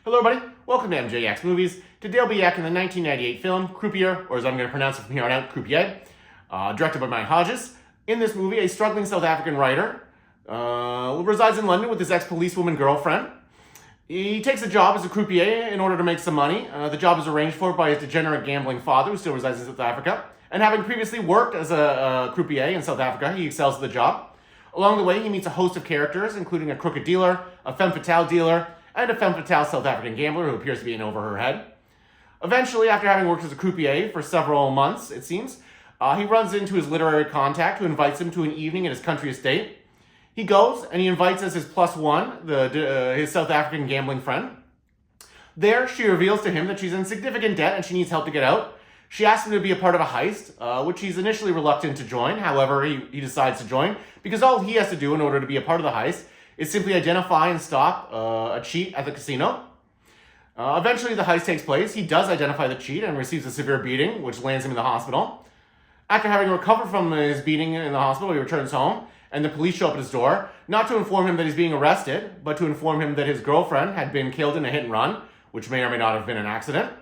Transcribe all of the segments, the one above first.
Hello everybody, welcome to MJX Movies. Today I'll be yakking the 1998 film Croupier, or as I'm going to pronounce it from here on out, Croupier, directed by Mike Hodges. In this movie, a struggling South African writer resides in London with his ex-policewoman girlfriend. He takes a job as a croupier in order to make some money. The job is arranged for by his degenerate gambling father, who still resides in South Africa. And having previously worked as a croupier in South Africa, he excels at the job. Along the way, he meets a host of characters, including a crooked dealer, a femme fatale dealer, and a femme fatale South African gambler who appears to be in over her head. Eventually, after having worked as a croupier for several months, it seems, he runs into his literary contact who invites him to an evening at his country estate. He goes, and he invites as his plus one his South African gambling friend. There, she reveals to him that she's in significant debt and she needs help to get out. She asks him to be a part of a heist, which he's initially reluctant to join. However, he decides to join because all he has to do in order to be a part of the heist is simply identify and stop a cheat at the casino. Eventually, the heist takes place. He does identify the cheat and receives a severe beating, which lands him in the hospital. After having recovered from his beating in the hospital, he returns home, and the police show up at his door, not to inform him that he's being arrested, but to inform him that his girlfriend had been killed in a hit and run, which may or may not have been an accident.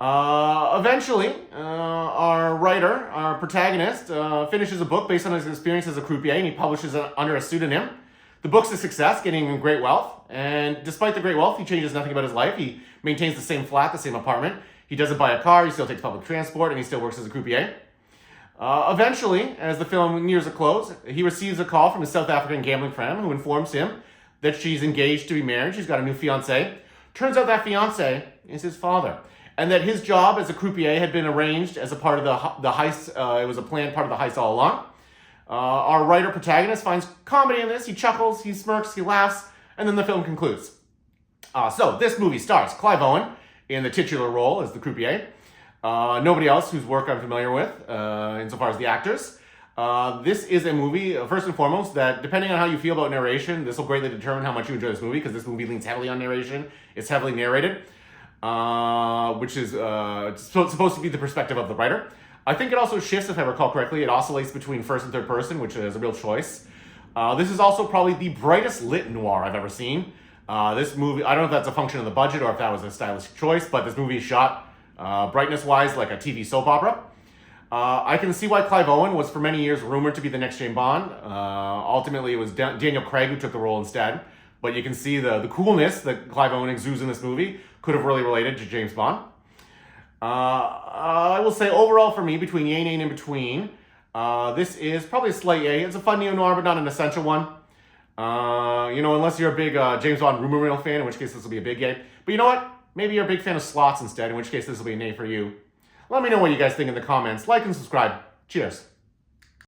Eventually, our writer, our protagonist, finishes a book based on his experience as a croupier, and he publishes it under a pseudonym. The book's a success, getting him great wealth, and despite the great wealth, he changes nothing about his life. He maintains the same flat, the same apartment. He doesn't buy a car, he still takes public transport, and he still works as a croupier. Eventually, as the film nears a close, he receives a call from his South African gambling friend who informs him that she's engaged to be married. She's got a new fiancé. Turns out that fiancé is his father, and that his job as a croupier had been arranged as a part of the heist. It was a planned part of the heist all along. Our writer protagonist finds comedy in this. He chuckles, he smirks, he laughs, and then the film concludes. So this movie stars Clive Owen in the titular role as the croupier. Nobody else whose work I'm familiar with insofar as the actors. This is a movie, first and foremost, that depending on how you feel about narration, this will greatly determine how much you enjoy this movie, because this movie leans heavily on narration. It's heavily narrated, which is supposed to be the perspective of the writer. I think it also shifts, if I recall correctly. It oscillates between first and third person, which is a real choice. This is also probably the brightest lit noir I've ever seen. This movie, I don't know if that's a function of the budget or if that was a stylistic choice, but this movie is shot brightness-wise like a TV soap opera. I can see why Clive Owen was for many years rumored to be the next James Bond. Ultimately, it was Daniel Craig who took the role instead. But you can see the coolness that Clive Owen exudes in this movie could have really related to James Bond. I will say overall for me, between yay and in between, this is probably a slight yay. It's a fun neo-noir, but not an essential one. Unless you're a big James Bond rumor mill fan, in which case this will be a big yay. But you know what? Maybe you're a big fan of slots instead, in which case this will be a nay for you. Let me know what you guys think in the comments. Like and subscribe. Cheers.